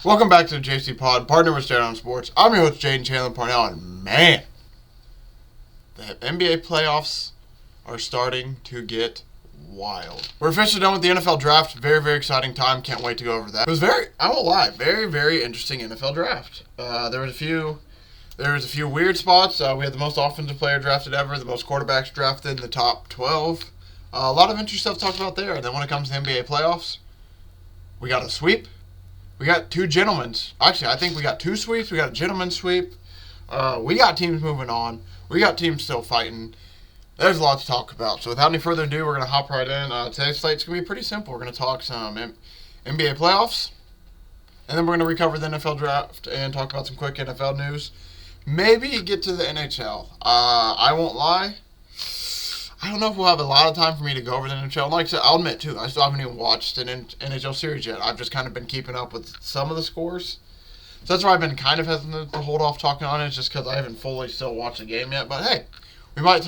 Welcome back to the JCPod, partner with Stare Down Sports. I'm your host, Jaden Chandler Parnell, and man, the NBA playoffs are starting to get wild. We're officially done with the NFL draft. Very, very exciting time. Can't wait to go over that. It was I won't lie, very, very interesting NFL draft. There was a few weird spots. We had the most offensive player drafted ever, the most quarterbacks drafted in the top 12. A lot of interesting stuff to talk about there. And then when it comes to the NBA playoffs, we got a sweep. We got two gentlemen's. Actually, I think we got two sweeps. We got a gentleman's sweep. We got teams moving on. We got teams still fighting. There's a lot to talk about. So without any further ado, we're going to hop right in. Today's slate's going to be pretty simple. We're going to talk some NBA playoffs. And then we're going to recover the NFL draft and talk about some quick NFL news. Maybe get to the NHL. I won't lie. I don't know if we'll have a lot of time for me to go over the NHL. Like I said, I'll admit, too, I still haven't even watched an NHL series yet. I've just kind of been keeping up with some of the scores. So that's why I've been kind of hesitant to hold off talking on it, just because I haven't fully still watched the game yet. But, hey, we might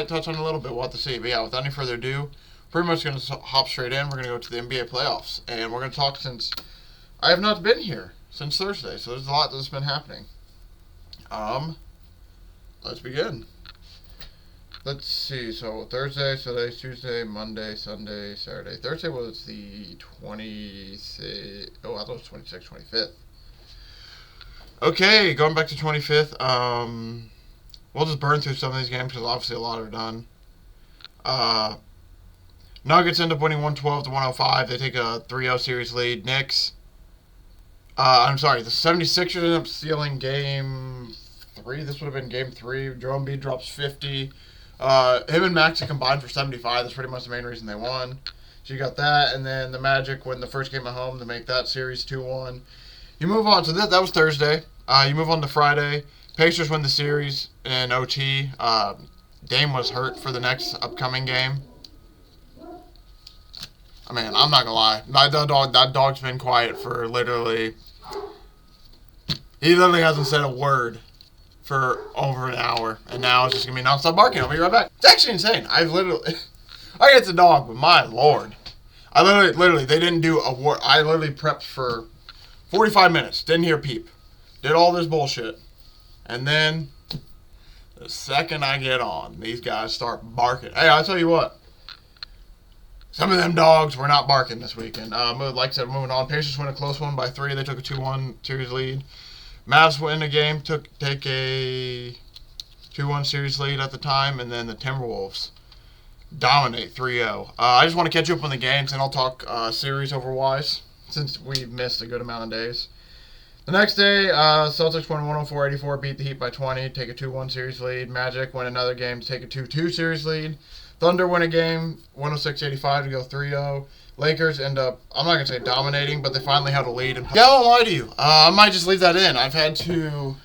touch on it a little bit. We'll have to see. But, yeah, without any further ado, pretty much going to hop straight in. We're going to go to the NBA playoffs. And we're going to talk since I have not been here since Thursday. So there's a lot that's been happening. Let's begin. Let's see. So Thursday, Tuesday, Monday, Sunday, Saturday. Thursday was the 26th. Oh, I thought it was 26th, 25th. Okay, going back to 25th. We'll just burn through some of these games because obviously a lot are done. Nuggets end up winning 112-105. They take a 3-0 series lead. Knicks. The 76ers end up stealing game 3. This would have been game 3. Joel Embiid drops 50. Him and Maxey combined for 75. That's pretty much the main reason they won. So you got that, and then the Magic win the first game at home to make that series 2-1. You move on. So that was Thursday. You move on to Friday. Pacers win the series in OT. Dame was hurt for the next upcoming game. I mean, I'm not going to lie. That dog's been quiet for literally... He literally hasn't said a word for over an hour, and now it's just gonna be nonstop barking. I'll be right back. It's actually insane. I get the dog, but my lord, I literally, they didn't do a word. I literally prepped for 45 minutes, didn't hear peep, did all this bullshit, and then the second I get on, these guys start barking. Hey, I'll tell you what, some of them dogs were not barking this weekend. Like I said, moving on. Pacers win a close one by 3. They took a 2-1 series lead. Mavs win a game, take a 2-1 series lead at the time, and then the Timberwolves dominate 3-0. I just want to catch you up on the games, and I'll talk series overwise, since we've missed a good amount of days. The next day, Celtics win 104-84, beat the Heat by 20, take a 2-1 series lead. Magic win another game, take a 2-2 series lead. Thunder win a game, 106-85 to go 3-0. Lakers end up, I'm not going to say dominating, but they finally had a lead. Yeah, I won't lie to you. I might just leave that in. I've had to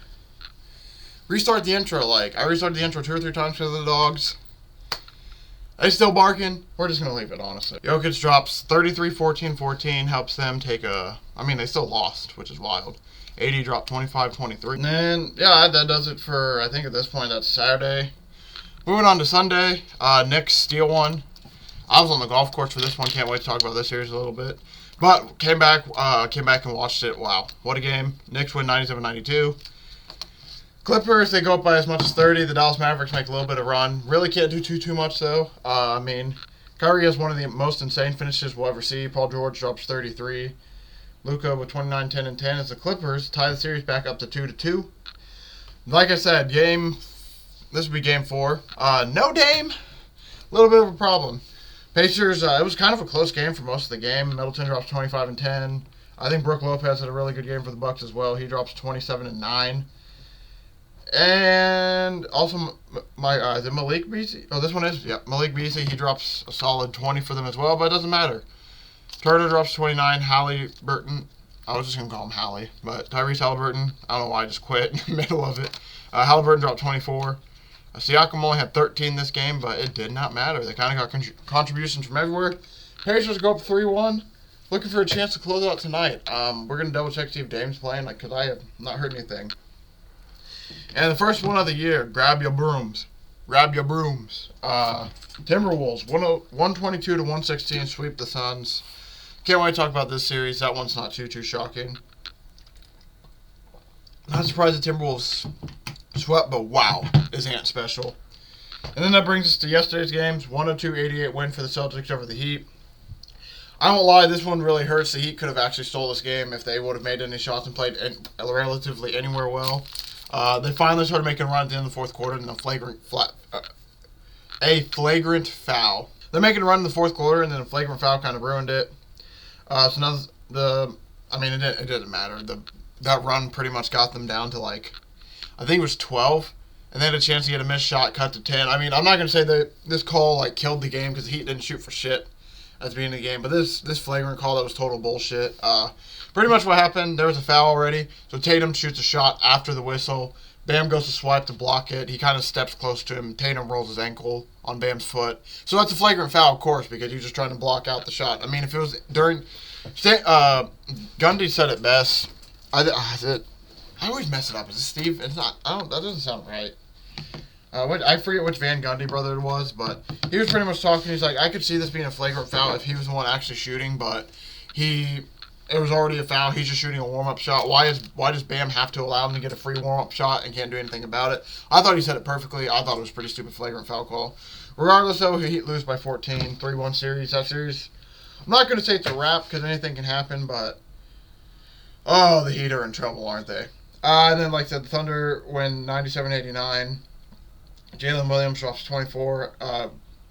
restart the intro. I restarted the intro 2 or 3 times because of the dogs. They still barking. We're just going to leave it, honestly. Jokic drops 33-14-14, helps them take they still lost, which is wild. 80 dropped 25-23. And then, yeah, that does it for, I think at this point, that's Saturday. Moving on to Sunday, Knicks steal one. I was on the golf course for this one. Can't wait to talk about this series a little bit. But came back and watched it. Wow, what a game. Knicks win 97-92. Clippers, they go up by as much as 30. The Dallas Mavericks make a little bit of run. Really can't do too much, though. Kyrie has one of the most insane finishes we'll ever see. Paul George drops 33. Luka with 29, 10, and 10 as the Clippers tie the series back up to 2-2. Like I said, this will be game 4. No Dame. A little bit of a problem. Pacers, it was kind of a close game for most of the game. Middleton drops 25 and 10. I think Brook Lopez had a really good game for the Bucks as well. He drops 27 and 9. And also, is it Malik Beasley? Oh, this one is? Yeah, Malik Beasley. He drops a solid 20 for them as well, but it doesn't matter. Turner drops 29. Halliburton, I was just going to call him Hallie, but Tyrese Halliburton, I don't know why I just quit in the middle of it. Halliburton dropped 24. Siakam only had 13 this game, but it did not matter. They kind of got contributions from everywhere. Pacers go up 3-1. Looking for a chance to close out tonight. We're going to double-check to see if Dame's playing, because I have not heard anything. And the first one of the year, grab your brooms. Timberwolves, 122-116, sweep the Suns. Can't wait to talk about this series. That one's not too shocking. Not surprised the Timberwolves swept, but wow, is Ant special. And then that brings us to yesterday's games. 102-88 win for the Celtics over the Heat. I won't lie, this one really hurts. The Heat could have actually stole this game if they would have made any shots and played relatively anywhere well. They finally started making a run at the end of the fourth quarter in a flagrant foul. They're making a run in the fourth quarter, and then a flagrant foul kind of ruined it. So now it didn't matter. That run pretty much got them down to I think it was 12, and they had a chance to get a missed shot, cut to 10. I mean, I'm not going to say that this call killed the game because the Heat didn't shoot for shit at the beginning of the game, but this flagrant call, that was total bullshit. Pretty much what happened, there was a foul already, so Tatum shoots a shot after the whistle. Bam goes to swipe to block it. He kind of steps close to him. Tatum rolls his ankle on Bam's foot. So that's a flagrant foul, of course, because you're just trying to block out the shot. I mean, if it was during... Gundy said it best. I always mess it up. Is it Steve? It's not. That doesn't sound right. I forget which Van Gundy brother it was, but he was pretty much talking. He's like, I could see this being a flagrant foul if he was the one actually shooting, but it was already a foul. He's just shooting a warm-up shot. Why does Bam have to allow him to get a free warm-up shot and can't do anything about it? I thought he said it perfectly. I thought it was a pretty stupid flagrant foul call. Regardless, though, the Heat lose by 14, 3-1 series. That series, I'm not going to say it's a wrap because anything can happen, but the Heat are in trouble, aren't they? And then, like I said, the Thunder win 97-89. Jalen Williams drops 24.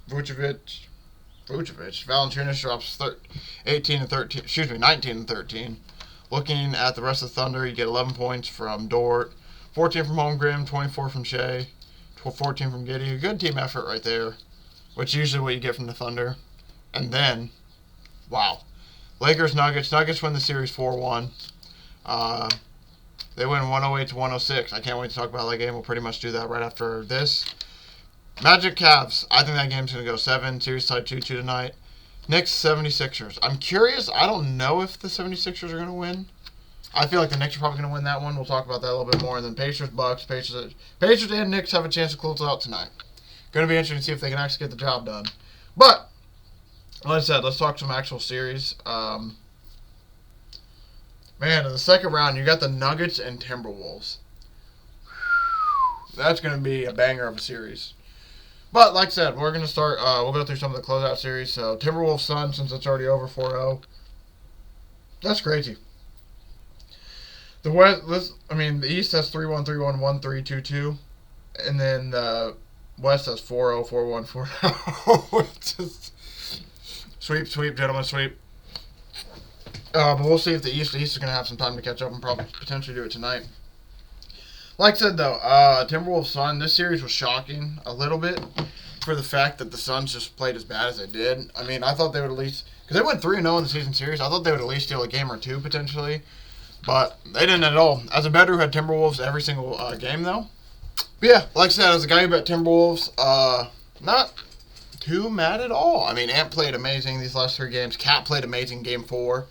Valanciunas drops 19 and 13. Looking at the rest of the Thunder, you get 11 points from Dort, 14 from Holmgren, 24 from Shea, 14 from Giddey. A good team effort right there, which is usually what you get from the Thunder. And then, wow, Lakers Nuggets. Nuggets win the series 4-1. They win 108-106. I can't wait to talk about that game. We'll pretty much do that right after this. Magic Cavs. I think that game's going to go 7. Series tied 2-2 tonight. Knicks 76ers. I'm curious. I don't know if the 76ers are going to win. I feel like the Knicks are probably going to win that one. We'll talk about that a little bit more. And then Pacers, Bucks. Pacers and Knicks have a chance to close out tonight. Going to be interesting to see if they can actually get the job done. But, like I said, let's talk some actual series. Man, in the second round, you got the Nuggets and Timberwolves. That's going to be a banger of a series. But, like I said, we're going to start, we'll go through some of the closeout series. So, Timberwolves Suns, since it's already over 4-0. That's crazy. The East has 3-1, 3-1, 1-3, 2-2. And then the West has 4-0, 4-1, 4-0. Just sweep, gentlemen, sweep. But we'll see if the East is going to have some time to catch up and probably potentially do it tonight. Like I said, though, Timberwolves Suns, this series was shocking a little bit for the fact that the Suns just played as bad as they did. I mean, I thought they would at least, because they went 3-0 in the season series, I thought they would at least steal a game or two potentially, but they didn't at all. As a bettor who had Timberwolves every single game, though. But yeah, like I said, as a guy who bet Timberwolves, not too mad at all. I mean, Ant played amazing these last 3 games. Cat played amazing game 4.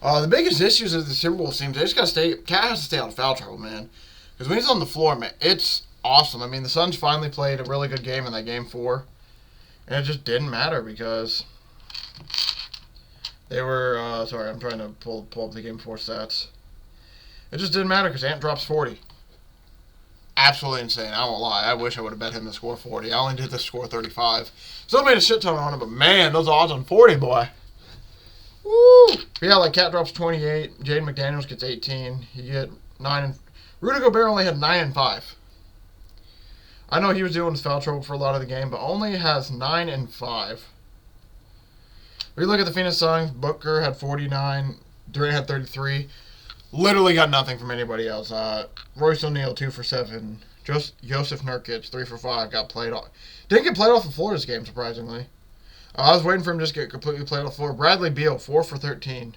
The biggest issues of the Timberwolves team, they just got to stay. Cat has to stay out of foul trouble, man. Because when he's on the floor, man, it's awesome. I mean, the Suns finally played a really good game in that game 4. And it just didn't matter because they were, sorry, I'm trying to pull up the game 4 stats. It just didn't matter because Ant drops 40. Absolutely insane. I won't lie. I wish I would have bet him to score 40. I only did the score 35. Still made a shit ton on him, but man, those odds on 40, boy. Woo! But yeah, Cat drops 28. Jaden McDaniels gets 18. He get 9 and... Rudy Gobert only had 9 and 5. I know he was dealing with foul trouble for a lot of the game, but only has 9 and 5. If you look at the Phoenix Suns, Booker had 49. Durant had 33. Literally got nothing from anybody else. Royce O'Neal, 2 for 7. Joseph Nurkic, 3 for 5. Got played off. Didn't get played off the floor this game, surprisingly. I was waiting for him to just get completely played off the floor. Bradley Beal, 4 for 13.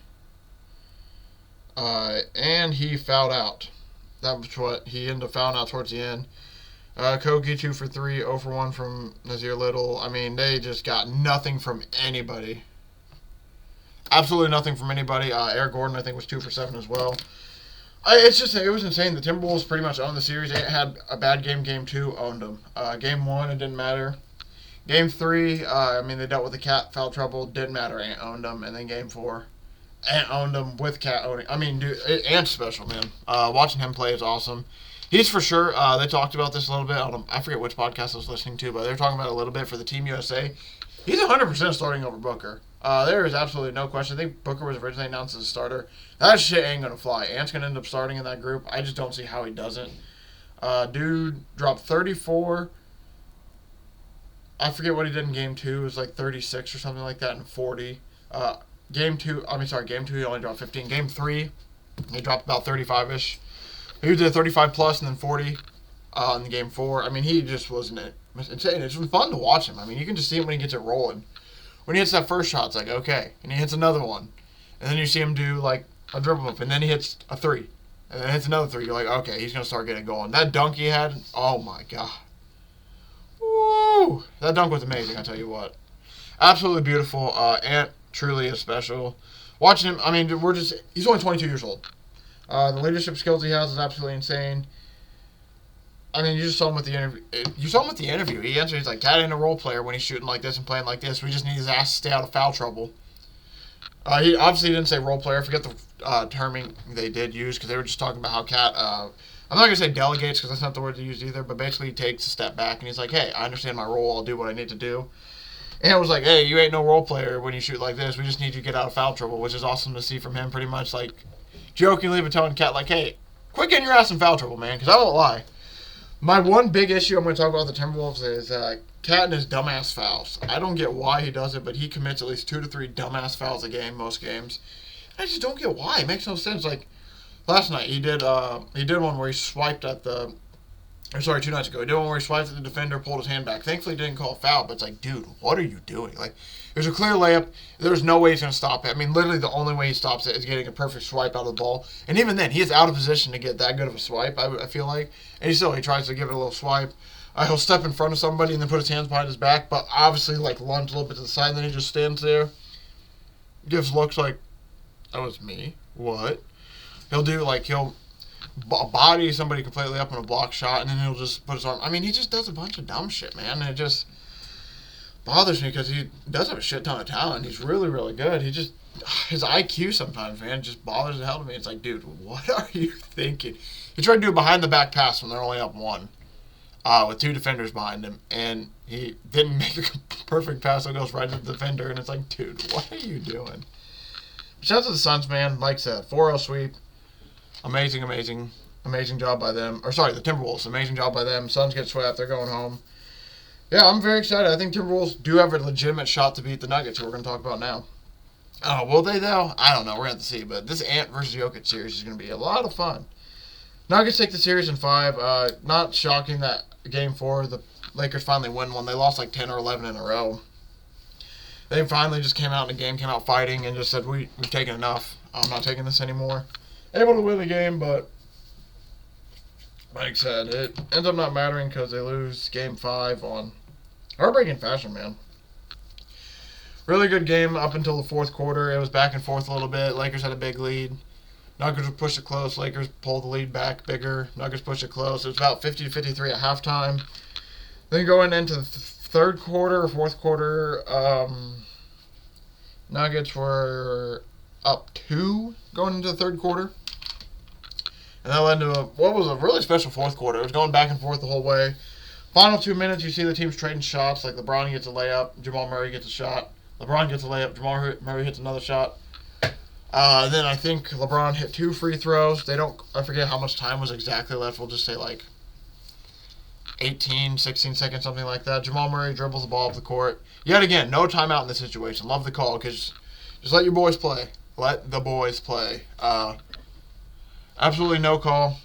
And he fouled out. That was what he ended up fouling out towards the end. Kogi, 2 for 3. 0 for 1 from Nazir Little. I mean, they just got nothing from anybody. Absolutely nothing from anybody. Eric Gordon, I think, was 2 for 7 as well. It was insane. The Timberwolves pretty much owned the series. They had a bad game. Game 2, owned them. Game 1, it didn't matter. Game 3, they dealt with the Cat foul trouble. Didn't matter. Ant owned them. And then Game 4, Ant owned him with Cat owning. I mean, dude, Ant's special, man. Watching him play is awesome. He's for sure. They talked about this a little bit. I forget which podcast I was listening to, but they were talking about it a little bit for the Team USA. He's 100% starting over Booker. There is absolutely no question. I think Booker was originally announced as a starter. That shit ain't going to fly. Ant's going to end up starting in that group. I just don't see how he doesn't. Dude dropped 34. I forget what he did in Game 2. It was like 36 or something like that, and 40. Game 2, he only dropped 15. Game 3, he dropped about 35-ish. He did 35 plus and then 40 in the Game 4. I mean, he just wasn't insane. It's been fun to watch him. I mean, you can just see him when he gets it rolling. When he hits that first shot, it's like, okay. And he hits another one. And then you see him do, like, a dribble move. And then he hits a 3. And then hits another 3. You're like, okay, he's going to start getting going. That dunk he had, oh, my God. Woo! That dunk was amazing, I tell you what. Absolutely beautiful. Ant truly is special. Watching him, I mean, he's only 22 years old. The leadership skills he has is absolutely insane. I mean, you just saw him with the interview. He answered, he's like, Cat ain't a role player when he's shooting like this and playing like this. We just need his ass to stay out of foul trouble. He obviously didn't say role player. I forget the terming they did use because they were just talking about how Cat, I'm not going to say delegates because that's not the word they used either, but basically he takes a step back and he's like, hey, I understand my role. I'll do what I need to do. And it was like, hey, you ain't no role player when you shoot like this. We just need you to get out of foul trouble, which is awesome to see from him pretty much like jokingly but telling Cat like, hey, quit getting your ass in foul trouble, man, because I won't lie. My one big issue I'm going to talk about with the Timberwolves is Cat and his dumbass fouls. I don't get why he does it, but he commits at least 2 to 3 dumbass fouls a game, most games. I just don't get why. It makes no sense. Like, last night, he did one where he swiped at the... Or sorry, 2 nights ago. He did one where he swiped at the defender, pulled his hand back. Thankfully, he didn't call a foul, but it's like, dude, what are you doing? Like, there's a clear layup. There's no way he's going to stop it. I mean, literally the only way he stops it is getting a perfect swipe out of the ball. And even then, he is out of position to get that good of a swipe, I feel like. And he tries to give it a little swipe. He'll step in front of somebody and then put his hands behind his back, but obviously, like, lunge a little bit to the side, and then he just stands there. Gives looks like, that was me. What? He'll body somebody completely up in a block shot, and then he'll just put his arm. I mean, he just does a bunch of dumb shit, man. And it just bothers me because he does have a shit ton of talent. He's really, really good. His IQ sometimes, man, just bothers the hell to me. It's like, dude, what are you thinking? He tried to do a behind the back pass when they're only up 1, with 2 defenders behind him, and he didn't make a perfect pass. So it goes right to the defender, and it's like, dude, what are you doing? Shout out to the Suns, man. Like I said, 4-0 sweep. Amazing job by them. Or sorry, the Timberwolves. Amazing job by them. Suns get swept. They're going home. Yeah, I'm very excited. I think Timberwolves do have a legitimate shot to beat the Nuggets, who we're going to talk about now. Will they, though? I don't know. We're going to have to see. But this Ant versus Jokic series is going to be a lot of fun. Nuggets take the series in 5. Not shocking that Game 4, the Lakers finally win one. They lost like 10 or 11 in a row. They finally just came out in the game, came out fighting, and just said, we've taken enough. I'm not taking this anymore. Able to win the game, but like I said, it ends up not mattering because they lose Game 5 on heartbreaking fashion, man. Really good game up until the 4th quarter. It was back and forth a little bit. Lakers had a big lead. Nuggets would push it close. Lakers pulled the lead back bigger. Nuggets push it close. It was about 50-53 at halftime. Then going into the 3rd quarter or 4th quarter, Nuggets were up 2 going into the 3rd quarter. And that led to what was a really special 4th quarter. It was going back and forth the whole way. Final 2 minutes, you see the teams trading shots. Like LeBron gets a layup, Jamal Murray gets a shot. LeBron gets a layup, Jamal Murray hits another shot. Then I think LeBron hit 2 free throws. I forget how much time was exactly left. We'll just say like 18, 16 seconds, something like that. Jamal Murray dribbles the ball up the court. Yet again, no timeout in this situation. Love the call because just let your boys play. Let the boys play. Absolutely no call.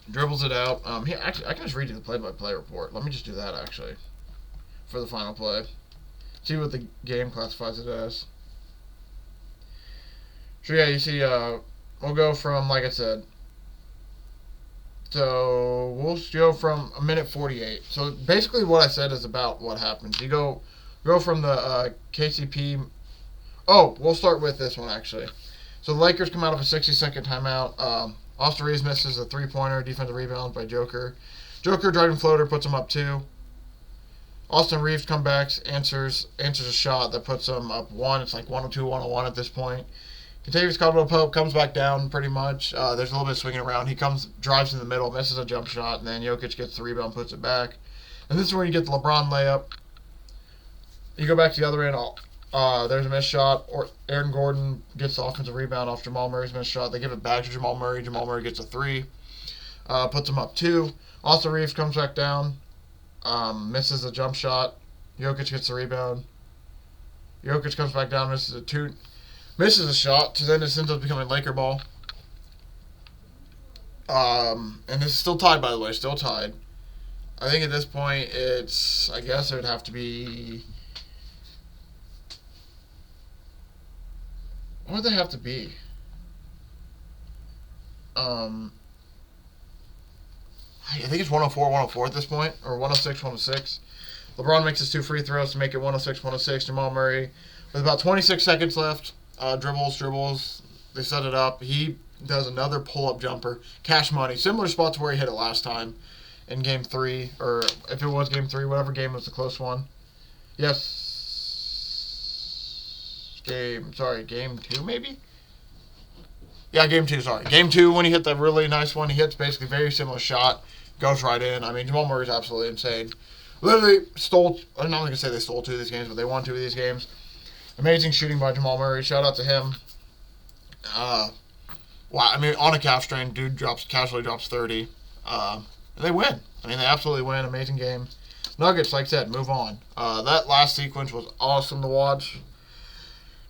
Dribbles it out. Here, actually, I can just read you the play-by-play report. Let me just do that, actually, for the final play. See what the game classifies it as. So, yeah, you see, we'll go from, like I said, so we'll go from a minute 48. So, basically what I said is about what happens. You go from the KCP. Oh, we'll start with this one, actually. So the Lakers come out of a 60-second timeout. Austin Reeves misses a 3-pointer, defensive rebound by Joker. Joker driving floater puts him up 2. Austin Reeves comes back, answers a shot that puts him up 1. It's like 102, 101 at this point. Kentavious Caldwell-Pope comes back down pretty much. There's a little bit of swinging around. He drives in the middle, misses a jump shot, and then Jokic gets the rebound, puts it back. And this is where you get the LeBron layup. You go back to the other end. There's a missed shot. Or Aaron Gordon gets the offensive rebound off Jamal Murray's missed shot. They give it back to Jamal Murray. Jamal Murray gets a 3. Puts him up 2. Austin Reeves comes back down. Misses a jump shot. Jokic gets the rebound. Jokic comes back down, misses a 2. Misses a shot, so then this ends up becoming Laker ball. And this is still tied, by the way, still tied. I think at this point I guess it would have to be... What would they have to be? I think it's 104 at this point, or 106. LeBron makes his 2 free throws to make it 106. Jamal Murray, with about 26 seconds left, dribbles. They set it up. He does another pull-up jumper. Cash money. Similar spot to where he hit it last time in Game 3, or if it was Game 3, whatever game was the close one. Yes. Game 2 maybe? Yeah, Game 2, sorry. Game 2, when he hit that really nice one, he hits basically very similar shot. Goes right in. I mean, Jamal Murray's absolutely insane. Literally stole, I'm not going to say they stole 2 of these games, but they won 2 of these games. Amazing shooting by Jamal Murray. Shout out to him. Wow, I mean, on a calf strain, dude casually drops 30. And they win. I mean, they absolutely win. Amazing game. Nuggets, like I said, move on. That last sequence was awesome to watch.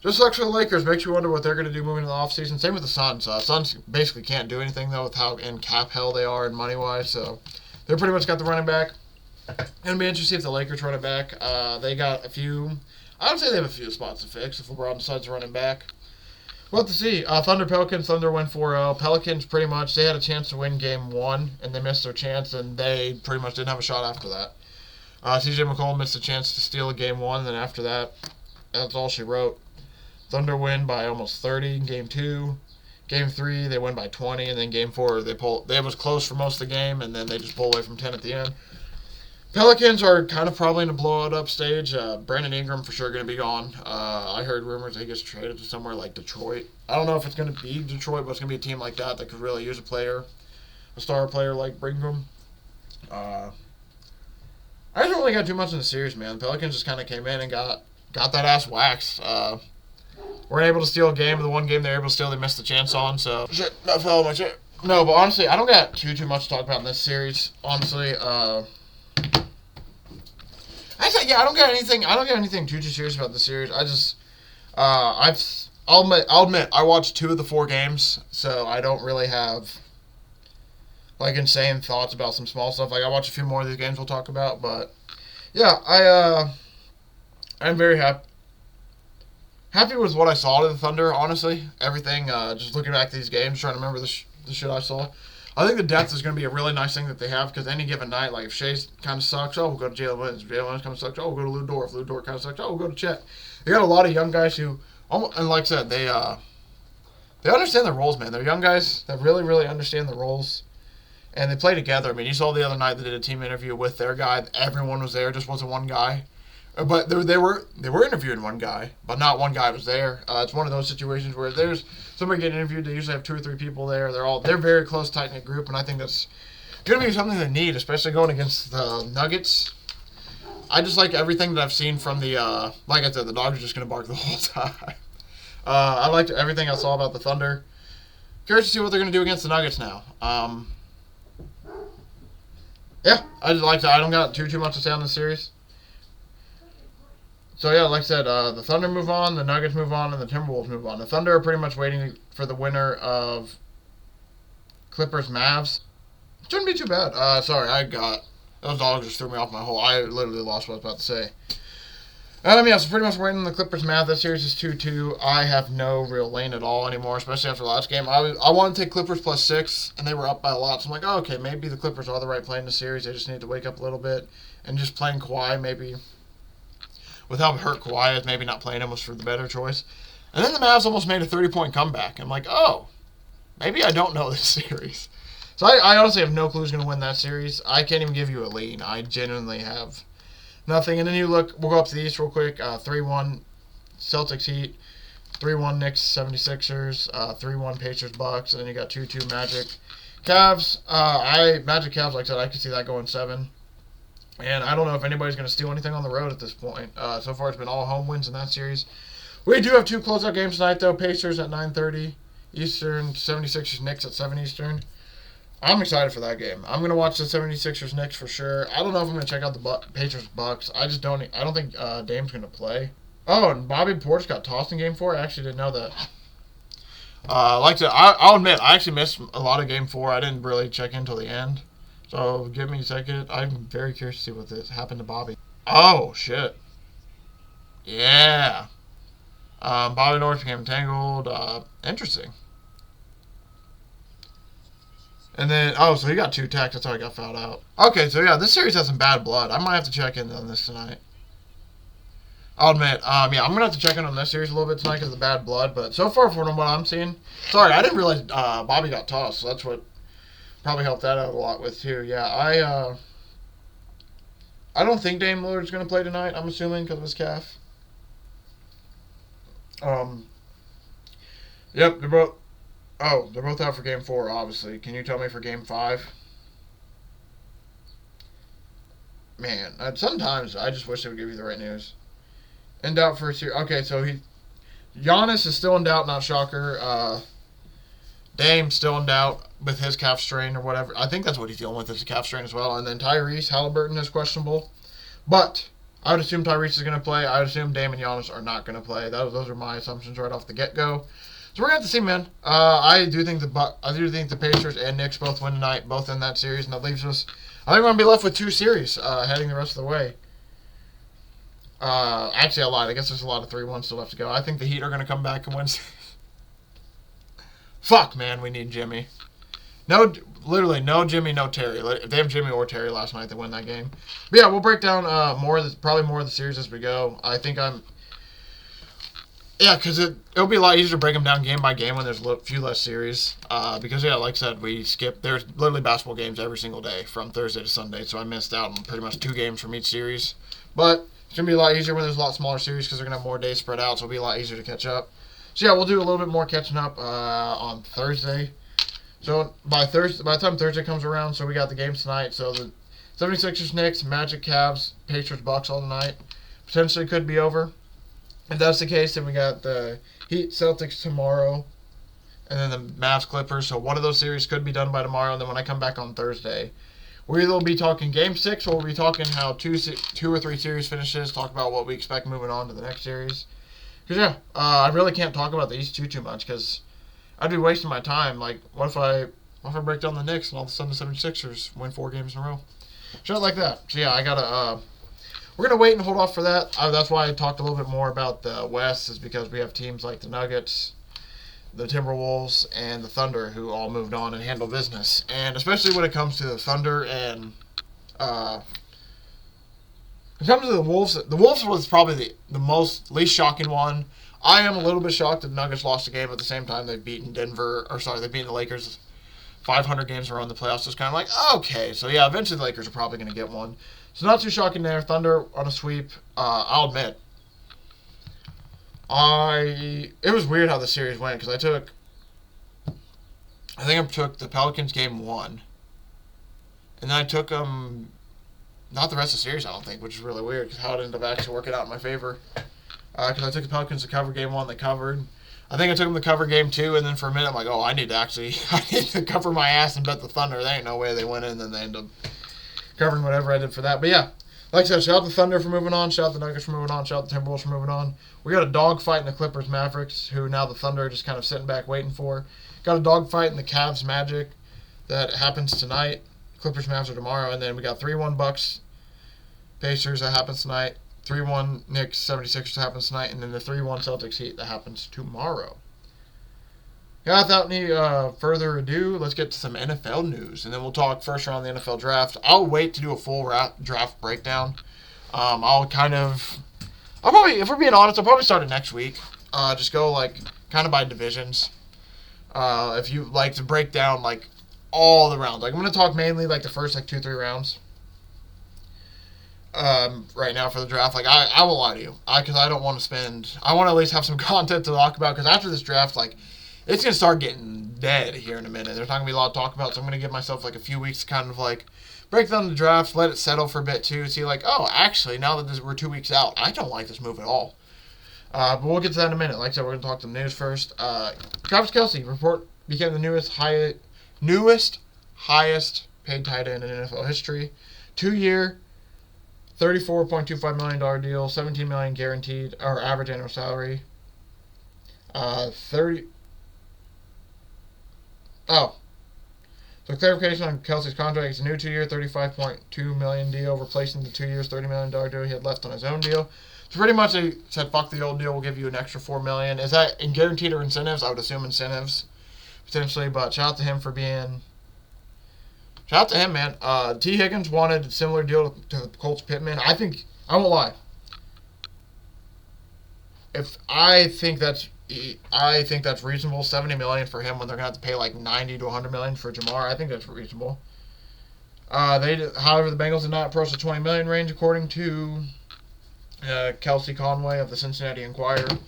Just sucks for the Lakers. Makes you wonder what they're going to do moving into the offseason. Same with the Suns. Suns basically can't do anything, though, with how in cap hell they are and money-wise. So they're pretty much got the running back. It'll be interesting to see if the Lakers run it back. They got a few... I would say they have a few spots to fix if LeBron decides to run it back. We'll have to see. Thunder Pelicans. Thunder win 4-0. Pelicans pretty much, they had a chance to win Game 1, and they missed their chance, and they pretty much didn't have a shot after that. CJ McCollum missed a chance to steal a Game 1, and then after that, that's all she wrote. Thunder win by almost 30 in Game 2. Game 3, they win by 20, and then Game 4, they was close for most of the game, and then they just pull away from 10 at the end. Pelicans are kind of probably in a blowout up stage. Brandon Ingram for sure going to be gone. I heard rumors that he gets traded to somewhere like Detroit. I don't know if it's going to be Detroit, but it's going to be a team like that could really use a star player like Ingram. I didn't really got too much in the series, man. The Pelicans just kind of came in and got that ass waxed. Weren't able to steal a game. The one game they were able to steal, they missed the chance on. So shit, that fell on my shit. No, but honestly, I don't got too much to talk about in this series. Honestly, I don't get anything too serious about the series. I just, I'll admit, I watched 2 of the 4 games, so I don't really have like insane thoughts about some small stuff. Like I watched a few more of these games we'll talk about, but yeah, I'm very happy with what I saw to the Thunder. Honestly, everything. Just looking back at these games, trying to remember the shit I saw. I think the depth is going to be a really nice thing that they have because any given night, like if Shea's kind of sucks, we'll go to Jalen Williams. If Jalen Williams kind of sucks, we'll go to Lou Dort. If Lou Dort kind of sucks, we'll go to Chet. They got a lot of young guys who, and like I said, they understand their roles, man. They're young guys that really, really understand the roles, and they play together. I mean, you saw the other night they did a team interview with their guy. Everyone was there, just wasn't one guy. But they were interviewing one guy, but not one guy was there. It's one of those situations where there's somebody getting interviewed. They usually have 2 or 3 people there. They're very close, tight knit group, and I think that's gonna be something they need, especially going against the Nuggets. I just like everything that I've seen from the. Like I said, the dogs are just gonna bark the whole time. I liked everything I saw about the Thunder. Curious to see what they're gonna do against the Nuggets now. Yeah, I don't got too much to say on this series. So, yeah, like I said, the Thunder move on, the Nuggets move on, and the Timberwolves move on. The Thunder are pretty much waiting for the winner of Clippers-Mavs. Shouldn't be too bad. Sorry, those dogs just threw me off my whole... I literally lost what I was about to say. So pretty much waiting on the Clippers-Mavs. That series is 2-2. I have no real lane at all anymore, especially after the last game. I wanted to take Clippers +6, and they were up by a lot. So I'm like, oh, okay, maybe the Clippers are the right play in the series. They just need to wake up a little bit. And just playing Kawhi, maybe... with how hurt Kawhi is, maybe not playing him was for the better choice. And then the Mavs almost made a 30-point comeback. I'm like, oh, maybe I don't know this series. So I honestly have no clue who's going to win that series. I can't even give you a lean. I genuinely have nothing. And then we'll go up to the East real quick. 3-1 Celtics Heat. 3-1 Knicks 76ers, 3-1 Pacers Bucks, and then you got 2-2 Magic Cavs. Magic Cavs, like I said, I could see that going 7. And I don't know if anybody's going to steal anything on the road at this point. So far, it's been all home wins in that series. We do have 2 closeout games tonight, though. Pacers at 9:30 Eastern, 76ers Knicks at 7 Eastern. I'm excited for that game. I'm going to watch the 76ers Knicks for sure. I don't know if I'm going to check out the Pacers Bucks. I don't think Dame's going to play. Oh, and Bobby Portis got tossed in Game 4. I actually didn't know that. I'll admit, I actually missed a lot of Game 4. I didn't really check in until the end. So, give me a second. I'm very curious to see what this happened to Bobby. Oh, shit. Yeah. Bobby Norris became entangled. Interesting. And then, so he got 2 tacks. That's how he got fouled out. Okay, so yeah, this series has some bad blood. I might have to check in on this tonight. I'll admit, yeah, I'm going to have to check in on this series a little bit tonight because of the bad blood. But so far, from what I'm seeing, sorry, I didn't realize Bobby got tossed. So that's what probably helped that out a lot with, too. Yeah, I don't think Dame Lillard's going to play tonight, I'm assuming, because of his calf. Yep, they're both out for Game 4, obviously. Can you tell me for Game 5? Man, sometimes I just wish they would give you the right news. In doubt for a series. Okay, so Giannis is still in doubt, not shocker. Dame's still in doubt with his calf strain or whatever. I think that's what he's dealing with, is a calf strain as well. And then Tyrese Halliburton is questionable. But I would assume Tyrese is going to play. I would assume Dame and Giannis are not going to play. Those are my assumptions right off the get-go. So we're going to have to see, man. I do think the Pacers and Knicks both win tonight, both in that series. And that leaves us, I think we're going to be left with 2 series heading the rest of the way. Actually, I lied. I guess there's a lot of 3-1 still left to go. I think the Heat are going to come back and win. Fuck, man. We need Jimmy. Literally, no Jimmy, no Terry. If they have Jimmy or Terry last night, they win that game. But yeah, we'll break down probably more of the series as we go. I think because it'll be a lot easier to break them down game by game when there's a few less series. Because, yeah, like I said, there's literally basketball games every single day from Thursday to Sunday. So I missed out on pretty much 2 games from each series. But it's going to be a lot easier when there's a lot smaller series because they're going to have more days spread out. So it'll be a lot easier to catch up. So, yeah, we'll do a little bit more catching up on Thursday. So by the time Thursday comes around, so we got the games tonight. So the 76ers Knicks, Magic Cavs, Pacers Bucks all tonight. Potentially could be over. If that's the case, then we got the Heat Celtics tomorrow, and then the Mavs Clippers. So one of those series could be done by tomorrow. And then when I come back on Thursday, we either will be talking Game 6 or we'll be talking how 2 or 3 series finishes. Talk about what we expect moving on to the next series. Because yeah, I really can't talk about these too much because I'd be wasting my time. Like, what if I break down the Knicks and all of a sudden the 76ers win 4 games in a row? Shit like that. So, yeah, we're going to wait and hold off for that. That's why I talked a little bit more about the West, is because we have teams like the Nuggets, the Timberwolves, and the Thunder who all moved on and handle business. And especially when it comes to the Thunder and in terms of the Wolves was probably the least shocking one. I am a little bit shocked that the Nuggets lost the game, but at the same time they've beaten they've beaten the Lakers 500 games in a row in the playoffs. So it's kind of like, okay, so yeah, eventually the Lakers are probably going to get one. So not too shocking there. Thunder on a sweep. I'll admit, it was weird how the series went because I think I took the Pelicans game 1, and then I took them not the rest of the series, I don't think, which is really weird because how it ended up actually working out in my favor. Because I took the Pelicans to cover game 1, they covered. I think I took them to cover game 2, and then for a minute I'm like, I need to cover my ass and bet the Thunder. There ain't no way they win it, and then they end up covering whatever I did for that. But yeah, like I said, shout out the Thunder for moving on, shout out the Nuggets for moving on, shout out the Timberwolves for moving on. We got a dogfight in the Clippers Mavericks, who now the Thunder are just kind of sitting back waiting for. Got a dogfight in the Cavs Magic that happens tonight. Clippers Mavs are tomorrow, and then we got 3-1 Bucks Pacers that happens tonight. 3-1 Knicks 76ers that happens tonight, and then the 3-1 Celtics Heat that happens tomorrow. Yeah, without any further ado, let's get to some NFL news, and then we'll talk first round of the NFL draft. I'll wait to do a full draft breakdown. I'll probably, if we're being honest, I'll probably start it next week. Just go kind of by divisions. If you like to break down all the rounds, I'm going to talk mainly the first 2-3 rounds. right now for the draft. Like, I will lie to you. Because I don't want to spend... I want to at least have some content to talk about. Because after this draft, like, it's going to start getting dead here in a minute. There's not going to be a lot to talk about. So I'm going to give myself, like, a few weeks to kind of, like, break down the draft, let it settle for a bit, too. See, like, oh, actually, now that we're 2 weeks out, I don't like this move at all. But we'll get to that in a minute. Like I said, we're going to talk some news first. Travis Kelce became the newest highest paid tight end in NFL history. 2-year, $34.25 million deal, $17 million guaranteed, or average annual salary. So clarification on Kelce's contract. It's a new 2-year, $35.2 million deal, replacing the 2 years, $30 million deal he had left on his own deal. So pretty much they said, fuck the old deal, we'll give you an extra $4 million. Is that in guaranteed or incentives? I would assume incentives, potentially, but shout out to him for being... Shout out to him, man. T. Higgins wanted a similar deal to the Colts Pittman. I won't lie. I think that's reasonable. $70 million for him when they're gonna have to pay like $90 to $100 million for Jamar. I think that's reasonable. However, the Bengals did not approach the $20 million range, according to Kelsey Conway of the Cincinnati Enquirer.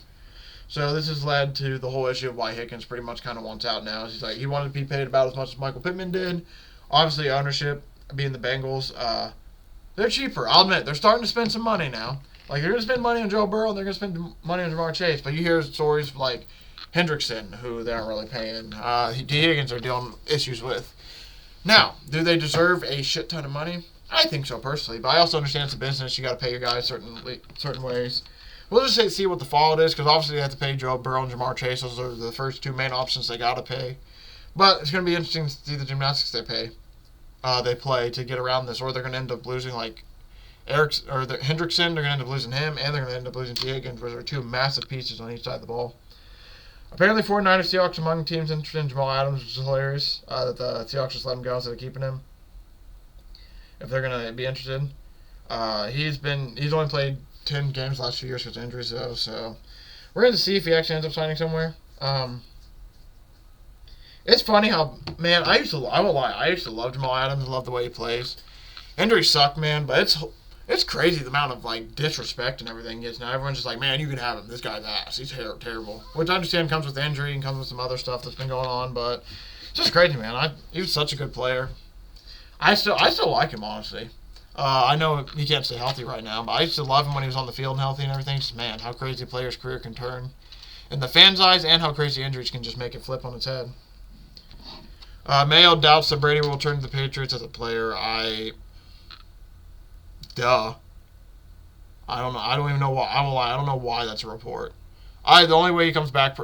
So this has led to the whole issue of why Higgins pretty much kind of wants out now. He's like, he wanted to be paid about as much as Michael Pittman did. Obviously, ownership being the Bengals, they're cheaper. I'll admit, they're starting to spend some money now. Like, they're going to spend money on Joe Burrow, and they're going to spend money on Jamar Chase. But you hear stories like Hendrickson, who they aren't really paying. T. Higgins are dealing issues with. Now, do they deserve a shit ton of money? I think so, personally. But I also understand it's a business. You got to pay your guys certain ways. We'll just see what the fallout is, because obviously they have to pay Joe Burrow and Jamar Chase. Those are the first two main options they got to pay. But it's going to be interesting to see the gymnastics they play to get around this, or they're going to end up losing, like, Hendrickson, they're going to end up losing him, and they're going to end up losing T. Higgins, where there are two massive pieces on each side of the ball. Apparently, 49ers Seahawks among teams interested in Jamal Adams, which is hilarious, that the Seahawks just let him go instead of keeping him, if they're going to be interested. He's only played 10 games the last few years because of injuries, though, so we're going to see if he actually ends up signing somewhere. It's funny how, man, I won't lie, I used to love Jamal Adams and love the way he plays. Injuries suck, man, but it's crazy the amount of, like, disrespect and everything he gets now. Everyone's just like, man, you can have him. This guy's ass. He's terrible. Which I understand comes with injury and comes with some other stuff that's been going on, but it's just crazy, man. He was such a good player. I still like him, honestly. I know he can't stay healthy right now, but I used to love him when he was on the field and healthy and everything. Just, man, how crazy a player's career can turn in the fans' eyes, and how crazy injuries can just make it flip on its head. Mayo doubts that Brady will return to the Patriots as a player. I don't know. I don't even know why. I won't lie. I don't know why that's a report. The only way he comes back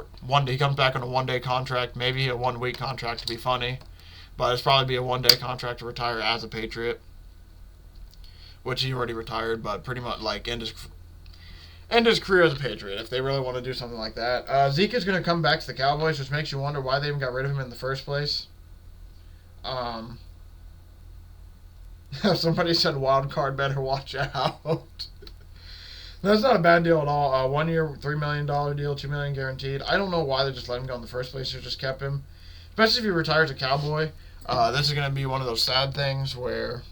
he comes back on a one-day contract, maybe a 1-week contract to be funny, but it's probably be a 1-day contract to retire as a Patriot, which he already retired, but pretty much like end his career as a Patriot if they really want to do something like that. Zeke is going to come back to the Cowboys, which makes you wonder why they even got rid of him in the first place. Somebody said wild card, better watch out. That's not a bad deal at all. 1 year, $3 million deal, $2 million guaranteed. I don't know why they just let him go in the first place. They just kept him, especially if he retires a Cowboy. This is going to be one of those sad things where,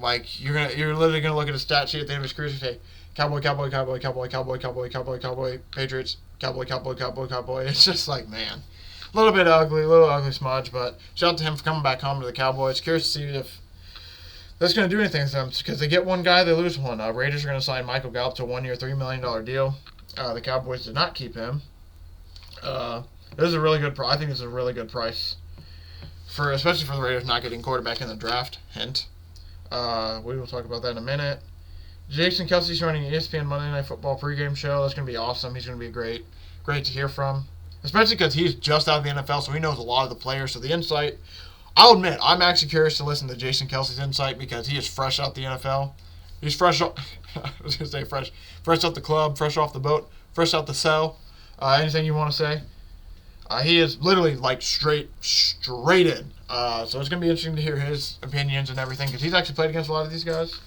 like, you're literally gonna look at a stat sheet at the end of his career and say, Cowboy, Cowboy, Cowboy, Cowboy, Cowboy, Cowboy, Cowboy, Cowboy, Patriots, Cowboy, Cowboy, Cowboy, Cowboy. It's just like, man, a little ugly smudge, but shout out to him for coming back home to the Cowboys. Curious to see if that's going to do anything to them, because they get one guy, they lose one. Raiders are going to sign Michael Gallup to a 1 year, $3 million deal. The Cowboys did not keep him. This is a really good. I think this is a really good price especially for the Raiders not getting quarterback in the draft. Hint. We will talk about that in a minute. Jason Kelsey's running ESPN Monday Night Football pregame show. That's going to be awesome. He's going to be great to hear from, especially because he's just out of the NFL, so he knows a lot of the players. So the insight, I'll admit, I'm actually curious to listen to Jason Kelsey's insight because he is fresh out the NFL. He's fresh off, I was going to say fresh out the club, fresh off the boat, fresh out the cell. Anything you want to say? He is literally like straight in. So it's going to be interesting to hear his opinions and everything because he's actually played against a lot of these guys.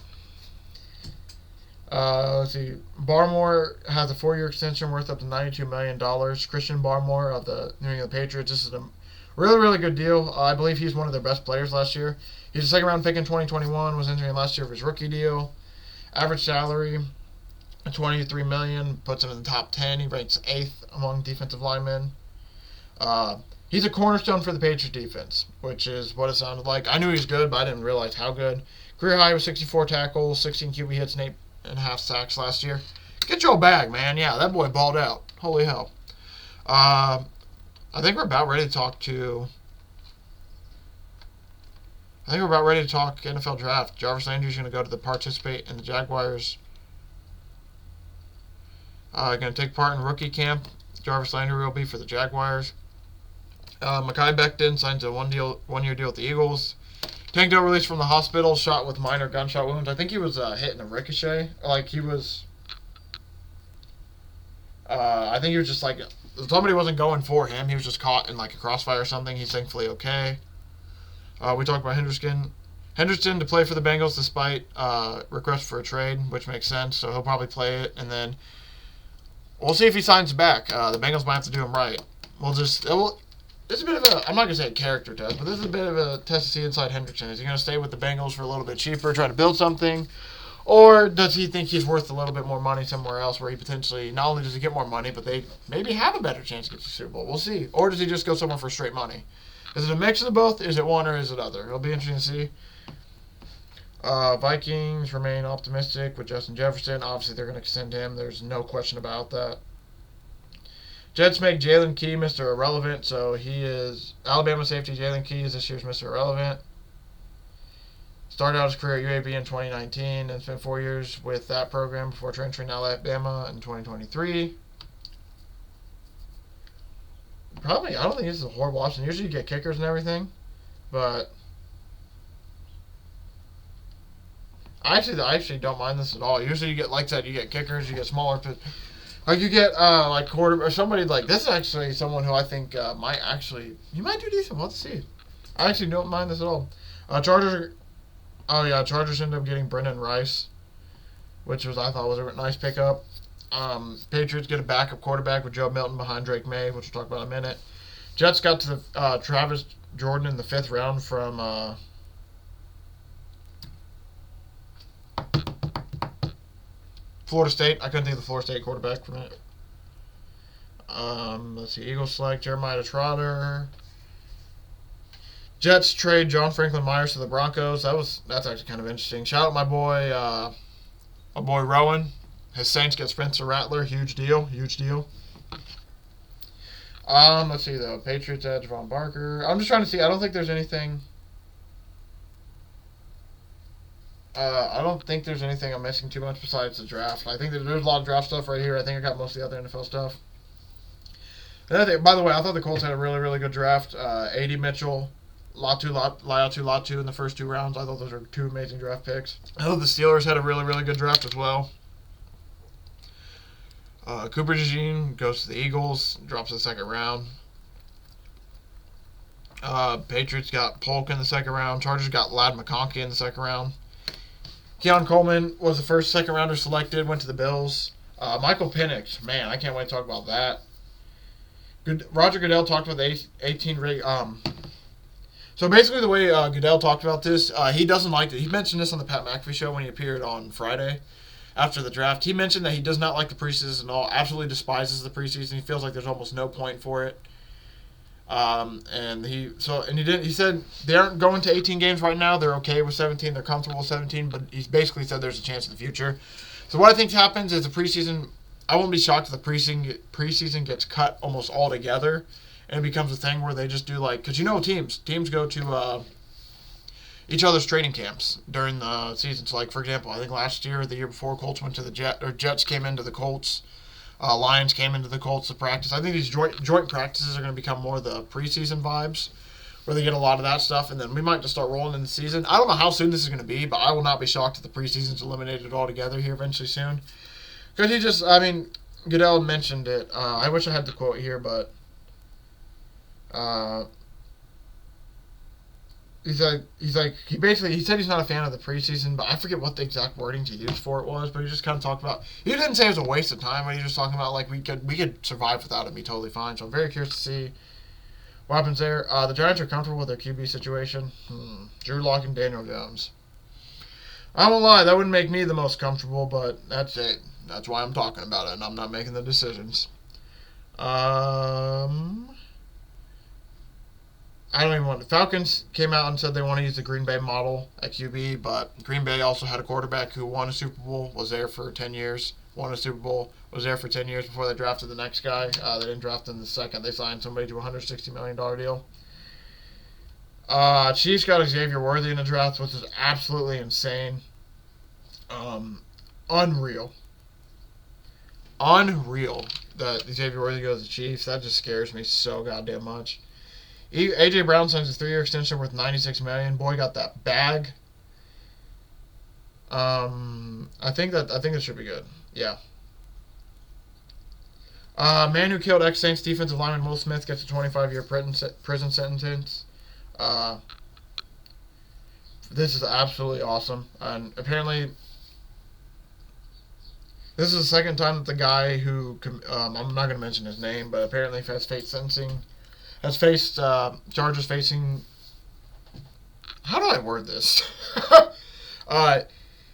Let's see. Barmore has a 4-year extension worth up to $92 million. Christian Barmore of the New England Patriots. This is a Really, really good deal. I believe he's one of their best players last year. He's a second-round pick in 2021, was entering last year of his rookie deal. Average salary, $23 million, puts him in the top 10. He ranks 8th among defensive linemen. He's a cornerstone for the Patriots defense, which is what it sounded like. I knew he was good, but I didn't realize how good. Career high was 64 tackles, 16 QB hits, and 8.5 sacks last year. Get your bag, man. Yeah, that boy balled out. Holy hell. I think we're about ready to talk NFL draft. Jarvis Landry's going to go to participate in the Jaguars. Going to take part in rookie camp. Jarvis Landry will be for the Jaguars. Mekhi Becton signs a one-year deal with the Eagles. Tank Dell released from the hospital, shot with minor gunshot wounds. I think he was hit in a ricochet. I think he was just somebody wasn't going for him. He was just caught in a crossfire or something. He's thankfully okay. We talked about Henderson to play for the Bengals despite request for a trade, which makes sense. So he'll probably play it, and then we'll see if he signs back. The Bengals might have to do him right. This is a bit of I'm not going to say a character test, but this is a bit of a test to see inside Henderson. Is he going to stay with the Bengals for a little bit cheaper, try to build something? Or does he think he's worth a little bit more money somewhere else where he potentially, not only does he get more money, but they maybe have a better chance to get to the Super Bowl? We'll see. Or does he just go somewhere for straight money? Is it a mix of the both? Is it one or is it other? It'll be interesting to see. Vikings remain optimistic with Justin Jefferson. Obviously, they're going to extend him. There's no question about that. Jets make Jalen Key Mr. Irrelevant, so he is Alabama safety Jalen Key is this year's Mr. Irrelevant. Started out his career at UAB in 2019 and spent 4 years with that program before transferring to Alabama in 2023. I don't think this is a horrible option. Usually you get kickers and everything, but I actually don't mind this at all. Usually you get, like I said, you get kickers, you get smaller, you get quarter or somebody this is actually someone who I think you might do decent. Let's see. I actually don't mind this at all. Chargers ended up getting Brendan Rice, which I thought was a nice pickup. Patriots get a backup quarterback with Joe Milton behind Drake May, which we'll talk about in a minute. Jets got to the Travis Jordan in the 5th round from Florida State. I couldn't think of the Florida State quarterback from it. Let's see. Eagles select Jeremiah Trotter. Jets trade John Franklin Myers to the Broncos. That's actually kind of interesting. Shout out my boy Rowan. His Saints get Spencer Rattler. Huge deal. Let's see though. Patriots add Javon Barker. I'm just trying to see. I don't think there's anything. I don't think there's anything I'm missing too much besides the draft. I think there's a lot of draft stuff right here. I think I got most of the other NFL stuff. By the way, I thought the Colts had a really, really good draft. A.D. Mitchell, Latu in the first 2 rounds. I thought those were 2 amazing draft picks. I thought the Steelers had a really, really good draft as well. Cooper DeJean goes to the Eagles, drops to the 2nd round. Patriots got Polk in the 2nd round. Chargers got Ladd McConkey in the 2nd round. Keon Coleman was the first 2nd rounder selected, went to the Bills. Michael Penix, man, I can't wait to talk about that. Roger Goodell talked about the 18 rig. So basically, the way Goodell talked about this, he doesn't like it. He mentioned this on the Pat McAfee show when he appeared on Friday after the draft. He mentioned that he does not like the preseason at all, absolutely despises the preseason. He feels like there's almost no point for it. He said they aren't going to 18 games right now. They're okay with 17. They're comfortable with 17, but he's basically said there's a chance in the future. So what I think happens is the preseason, I won't be shocked if the preseason gets cut almost altogether and it becomes a thing where they just do because teams go to each other's training camps during the season. So for example, I think last year or the year before, Colts went to the Jets came into the Colts. Lions came into the Colts to practice. I think these joint practices are going to become more the preseason vibes, where they get a lot of that stuff, and then we might just start rolling in the season. I don't know how soon this is going to be, but I will not be shocked if the preseason's eliminated altogether here eventually soon. Because Goodell mentioned it. I wish I had the quote here, but he said he's not a fan of the preseason, but I forget what the exact wording to use for it was, but he just kind of talked about, he didn't say it was a waste of time, but he was just talking about we could survive without it and be totally fine. So I'm very curious to see What happens there? The Giants are comfortable with their QB situation. Drew Lock and Daniel Jones. I won't lie, that wouldn't make me the most comfortable, but that's it. That's why I'm talking about it, and I'm not making the decisions. I don't even want. The Falcons came out and said they want to use the Green Bay model at QB, but Green Bay also had a quarterback who won a Super Bowl, was there for 10 years, won a Super Bowl, was there for 10 years before they drafted the next guy. They didn't draft him the second. They signed somebody to a $160 million deal. Chiefs got Xavier Worthy in the draft, which is absolutely insane. Unreal that Xavier Worthy goes to the Chiefs. That just scares me so goddamn much. A.J. Brown signs a 3-year extension worth $96 million. Boy got that bag. I think it should be good. Yeah. Man who killed ex-Saints defensive lineman Will Smith gets a 25-year prison sentence. This is absolutely awesome. And apparently, this is the second time that the guy who, I'm not going to mention his name, but apparently has faced charges facing, how do I word this?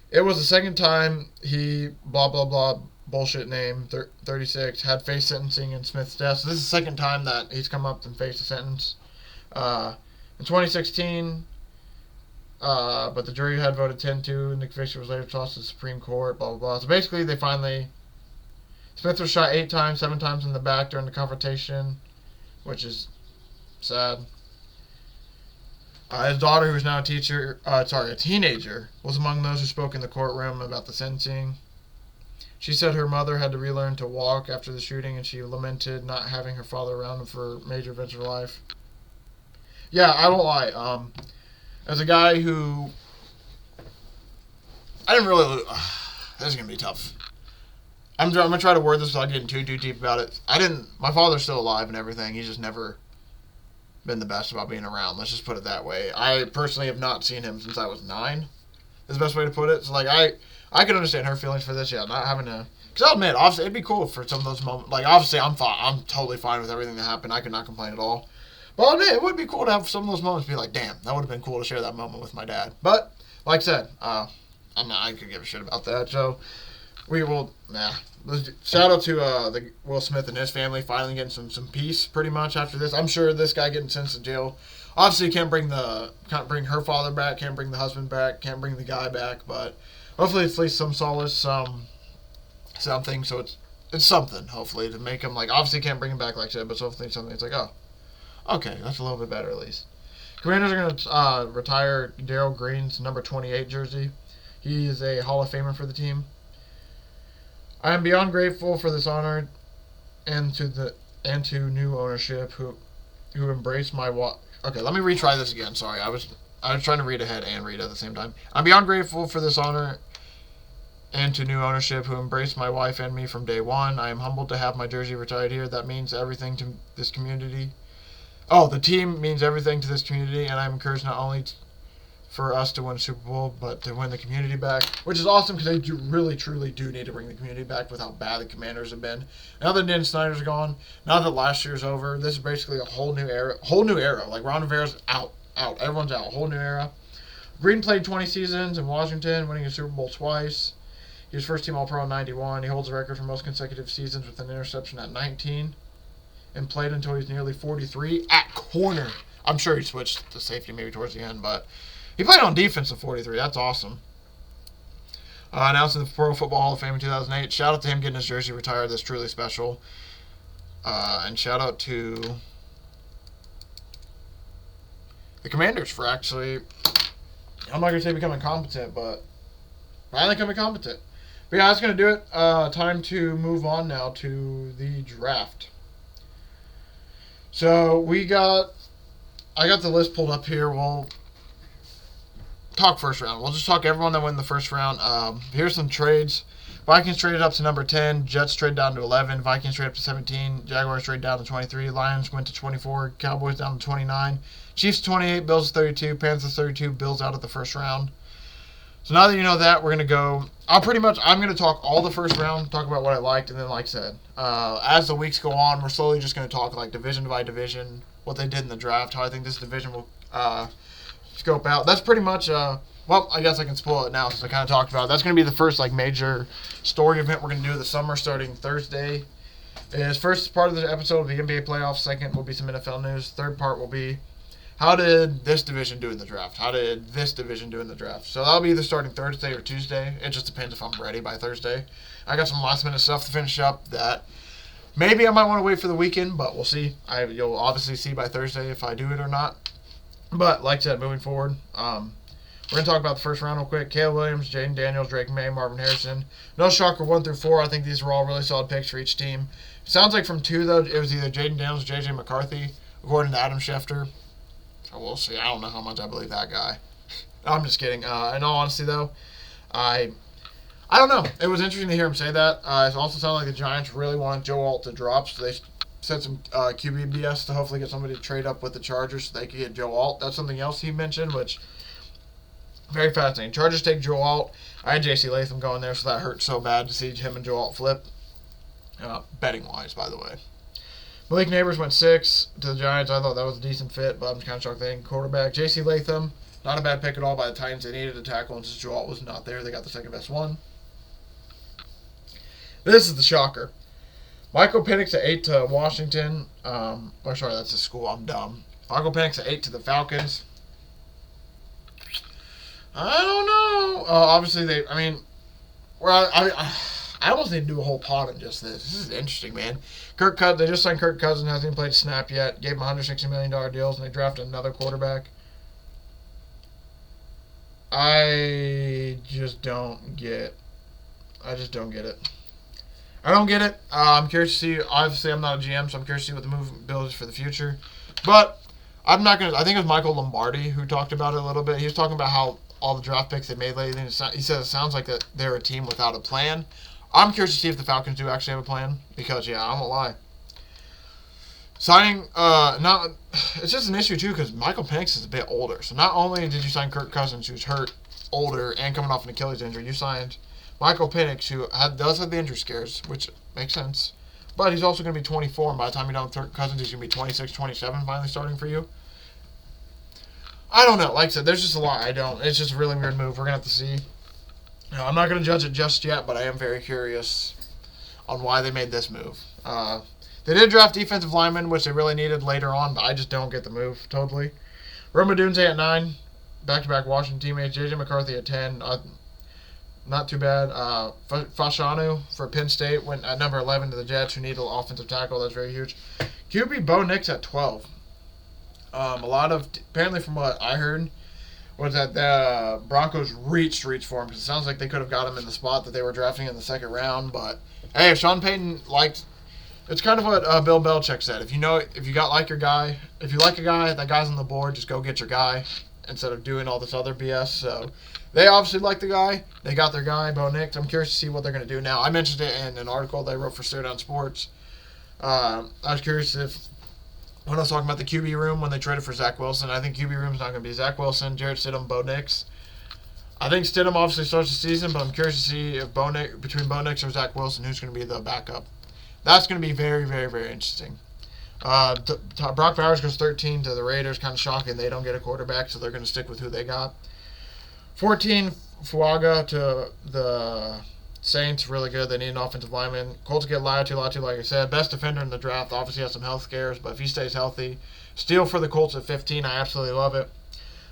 It was the second time he, blah, blah, blah, bullshit name, 36, had faced sentencing in Smith's death. So this is the second time that he's come up and faced a sentence. In 2016, but the jury had voted 10-2, and the conviction was later tossed to the Supreme Court, blah, blah, blah. So basically, Smith was shot 8 times, 7 times in the back during the confrontation, which is sad. His daughter, who is now a teenager, was among those who spoke in the courtroom about the sentencing. She said her mother had to relearn to walk after the shooting, and she lamented not having her father around for major events of her life. Yeah, I won't lie. As a guy who, I didn't really. This is gonna be tough. I'm gonna try to word this without getting too deep about it. My father's still alive and everything. He's just never been the best about being around. Let's just put it that way. I personally have not seen him since I was 9. Is the best way to put it. So like I can understand her feelings for this. Yeah, not having to. Because I'll admit, obviously, it'd be cool for some of those moments. Like obviously, I'm totally fine with everything that happened. I could not complain at all. But I'll admit, it would be cool to have some of those moments be like, damn, that would have been cool to share that moment with my dad. But like I said, I could give a shit about that. So we will. Shout out to the Will Smith and his family finally getting some peace pretty much after this. I'm sure this guy getting sentenced to jail. Obviously, can't bring her father back, can't bring the husband back, can't bring the guy back, but hopefully it's at least some solace, something. So it's something hopefully to make him like obviously can't bring him back like I said, but hopefully something. It's like okay, that's a little bit better at least. Commanders are going to retire Darrell Green's number 28 jersey. He is a Hall of Famer for the team. I am beyond grateful for this honor and to new ownership who embraced my Okay, let me retry this again. Sorry, I was trying to read ahead and read at the same time. I'm beyond grateful for this honor and to new ownership who embraced my wife and me from day one. I am humbled to have my jersey retired here. That means everything to this community. The team means everything to this community, and I'm encouraged not only for us to win a Super Bowl, but to win the community back, which is awesome because they really, truly do need to bring the community back with how bad the Commanders have been. Now that Dan Snyder's gone, now that last year's over, this is basically a whole new era. Like, Ron Rivera's out. Everyone's out. Whole new era. Green played 20 seasons in Washington, winning a Super Bowl twice. He was first team All-Pro in 91. He holds the record for most consecutive seasons with an interception at 19. And played until he's nearly 43 at corner. I'm sure he switched to safety maybe towards the end, but he played on defense at 43. That's awesome. Announced in the Pro Football Hall of Fame in 2008. Shout out to him getting his jersey retired. That's truly special. And shout out to the Commanders for actually, I'm not going to say becoming competent, but finally becoming competent. But yeah, that's going to do it. Time to move on now to the draft. So I got the list pulled up here. We'll talk first round. We'll just talk everyone that went in the first round. Here's some trades. Vikings traded up to number 10. Jets traded down to 11. Vikings traded up to 17. Jaguars traded down to 23. Lions went to 24. Cowboys down to 29. Chiefs 28. Bills 32. Panthers 32. Bills out of the first round. So now that you know that, we're going to go. I'm going to talk all the first round, talk about what I liked, and then like I said, as the weeks go on, we're slowly just going to talk like division by division, what they did in the draft, how I think this division will scope out. That's pretty much, well, I guess I can spoil it now since I kind of talked about it. That's going to be the first like major story event we're going to do this summer starting Thursday. His first part of the episode will be NBA playoffs. Second will be some NFL news. Third part will be how did this division do in the draft? How did this division do in the draft? So that'll be either starting Thursday or Tuesday. It just depends if I'm ready by Thursday. I got some last minute stuff to finish up that maybe I might want to wait for the weekend, but we'll see. You'll obviously see by Thursday if I do it or not. But like I said, moving forward, we're going to talk about the first round real quick. Caleb Williams, Jaden Daniels, Drake May, Marvin Harrison. No shocker 1 through 4. I think these are all really solid picks for each team. Sounds like from 2, though, it was either Jaden Daniels or J.J. McCarthy, according to Adam Schefter. So we'll see. I don't know how much I believe that guy. No, I'm just kidding. In all honesty, though, I don't know. It was interesting to hear him say that. It also sounded like the Giants really wanted Joe Alt to drop, so they said some QB BS to hopefully get somebody to trade up with the Chargers so they could get Joe Alt. That's something else he mentioned, which very fascinating. Chargers take Joe Alt. I had J.C. Latham going there, so that hurt so bad to see him and Joe Alt flip. Betting-wise, by the way. Malik Neighbors went 6 to the Giants. I thought that was a decent fit, but I'm kind of shocked they didn't quarterback. J.C. Latham, not a bad pick at all by the Titans. They needed a tackle, and since Joe Alt was not there, they got the second best one. This is the shocker. Michael Penix at 8 to Washington. That's a school. I'm dumb. Michael Penix at 8 to the Falcons. I don't know. Obviously, I almost need to do a whole pod on just this. This is interesting, man. They just signed Kirk Cousins. Hasn't even played a snap yet. Gave him $160 million deals, and they drafted another quarterback. I just don't get it. I don't get it. I'm curious to see. Obviously, I'm not a GM, so I'm curious to see what the move builds for the future. But I'm not going to. I think it was Michael Lombardi who talked about it a little bit. He was talking about how all the draft picks they made lately. He said it sounds like that they're a team without a plan. I'm curious to see if the Falcons do actually have a plan. Because, yeah, I won't lie. Signing, it's just an issue, too, because Michael Penix is a bit older. So not only did you sign Kirk Cousins, who's hurt, older, and coming off an Achilles injury, you signed Michael Penix, who does have the injury scares, which makes sense. But he's also going to be 24, and by the time you're done with Kirk Cousins, he's going to be 26, 27 finally starting for you. I don't know. Like I said, there's just a lot It's just a really weird move. We're going to have to see. I'm not going to judge it just yet, but I am very curious on why they made this move. They did draft defensive linemen, which they really needed later on, but I just don't get the move totally. Rome Odunze at 9, back-to-back Washington teammates. J.J. McCarthy at 10, not too bad. Fashanu for Penn State went at number 11 to the Jets, who need an offensive tackle. That's very huge. QB Bo Nix at 12. Apparently from what I heard, was that the Broncos reached for him, because it sounds like they could have got him in the spot that they were drafting in the second round. But hey, if Sean Payton it's kind of what Bill Belichick said. If you like your guy, if you like a guy, that guy's on the board, just go get your guy instead of doing all this other BS. So they obviously like the guy. They got their guy, Bo Nix. I'm curious to see what they're going to do now. I mentioned it in an article they wrote for Stare Down Sports. I was curious when I was talking about the QB room when they traded for Zach Wilson. I think QB room is not going to be Zach Wilson, Jarrett Stidham, Bo Nix. I think Stidham obviously starts the season, but I'm curious to see if between Bo Nix or Zach Wilson, who's going to be the backup. That's going to be very, very, very interesting. Brock Bowers goes 13 to the Raiders. Kind of shocking they don't get a quarterback, so they're going to stick with who they got. 14, Fuaga to the Saints. Really good. They need an offensive lineman. Colts get Latu, like I said. Best defender in the draft. Obviously has some health scares, but if he stays healthy. Steal for the Colts at 15. I absolutely love it.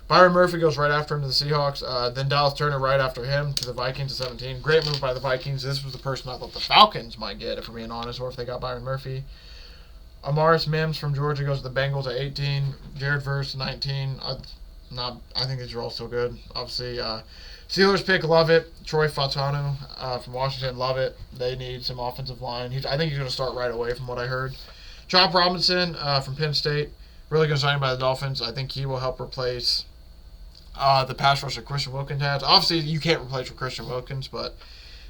Byron Murphy goes right after him to the Seahawks. Then Dallas Turner right after him to the Vikings at 17. Great move by the Vikings. This was the person I thought the Falcons might get, if we're being honest, or if they got Byron Murphy. Amaris Mims from Georgia goes to the Bengals at 18. Jared Verse 19. I think these are all so good. Obviously, Steelers pick, love it. Troy Fautanu from Washington, love it. They need some offensive line. I think he's going to start right away from what I heard. Chop Robinson from Penn State. Really good signing by the Dolphins. I think he will help replace the pass rush that Christian Wilkins has. Obviously, you can't replace with Christian Wilkins, but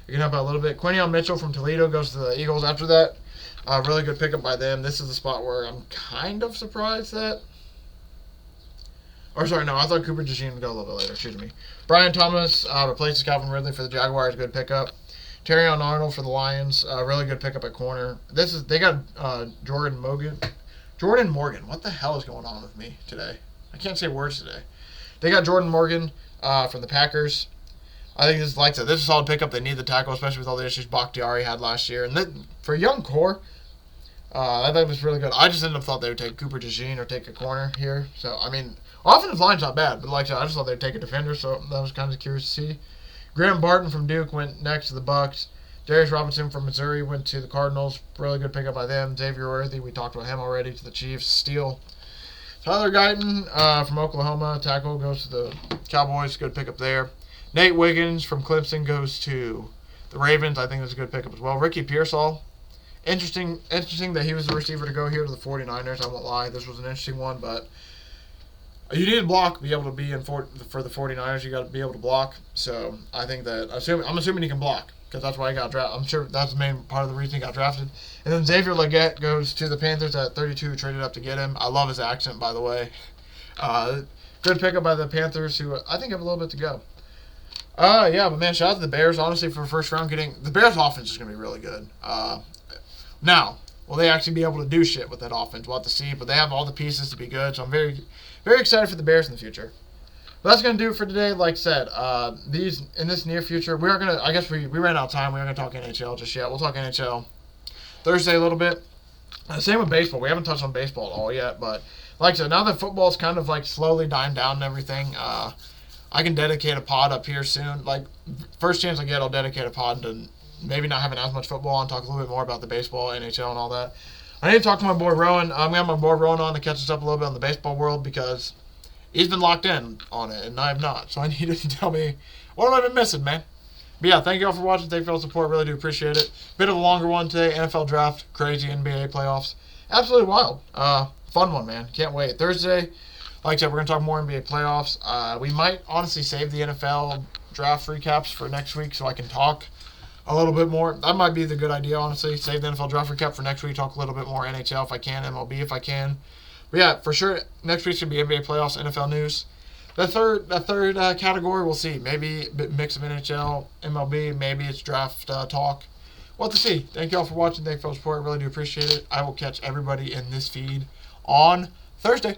you can help out a little bit. Quinion Mitchell from Toledo goes to the Eagles after that. Really good pickup by them. This is the spot where I'm kind of surprised that... I thought Cooper DeJean would go a little bit later. Excuse me. Brian Thomas replaces Calvin Ridley for the Jaguars. Good pickup. Terrion Arnold for the Lions. Really good pickup at corner. They got Jordan Jordan Morgan. What the hell is going on with me today? I can't say words today. They got Jordan Morgan from the Packers. I think this is this is a solid pickup. They need the tackle, especially with all the issues Bakhtiari had last year. And then, for a young core, I thought it was really good. I just ended up thought they would take Cooper DeJean or take a corner here. So, I mean, offensive line's not bad, but like I said, I just thought they'd take a defender, so that was kind of curious to see. Graham Barton from Duke went next to the Bucks. Darius Robinson from Missouri went to the Cardinals. Really good pickup by them. Xavier Worthy, we talked about him already, to the Chiefs. Steele. Tyler Guyton from Oklahoma, tackle, goes to the Cowboys. Good pickup there. Nate Wiggins from Clemson goes to the Ravens. I think that's a good pickup as well. Ricky Pearsall. Interesting that he was the receiver to go here to the 49ers. I won't lie. This was an interesting one, but you need to block to be able to be in for the 49ers. You got to be able to block. So I think that I'm assuming he can block because that's why he got drafted. I'm sure that's the main part of the reason he got drafted. And then Xavier Legette goes to the Panthers at 32, traded up to get him. I love his accent, by the way. Good pickup by the Panthers, who I think have a little bit to go. Yeah, but man, shout out to the Bears, honestly, for first round getting... The Bears' offense is going to be really good. Now, will they actually be able to do shit with that offense? We'll have to see, but they have all the pieces to be good, so I'm very, very excited for the Bears in the future. But that's going to do it for today. Like I said, in this near future, we are going to... I guess we ran out of time. We aren't going to talk NHL just yet. We'll talk NHL Thursday a little bit. Same with baseball. We haven't touched on baseball at all yet, but like I said, now that football's kind of slowly dying down and everything, I can dedicate a pod up here soon. First chance I get, I'll dedicate a pod to maybe not having as much football and talk a little bit more about the baseball, NHL, and all that. I need to talk to my boy Rowan. I'm going to have my boy Rowan on to catch us up a little bit on the baseball world because he's been locked in on it and I have not. So I need him to tell me, what have I been missing, man? But yeah, thank you all for watching. Thank you for all the support. Really do appreciate it. Bit of a longer one today. NFL draft, crazy NBA playoffs. Absolutely wild. Fun one, man. Can't wait. Thursday, like I said, we're going to talk more NBA playoffs. We might honestly save the NFL draft recaps for next week so I can talk a little bit more. That might be the good idea, honestly. Save the NFL draft recap for next week. Talk a little bit more NHL if I can, MLB if I can. But yeah, for sure, next week's going to be NBA playoffs, NFL news. The third category, we'll see. Maybe a mix of NHL, MLB, maybe it's draft talk. We'll have to see. Thank you all for watching. Thank you for the support. I really do appreciate it. I will catch everybody in this feed on Thursday.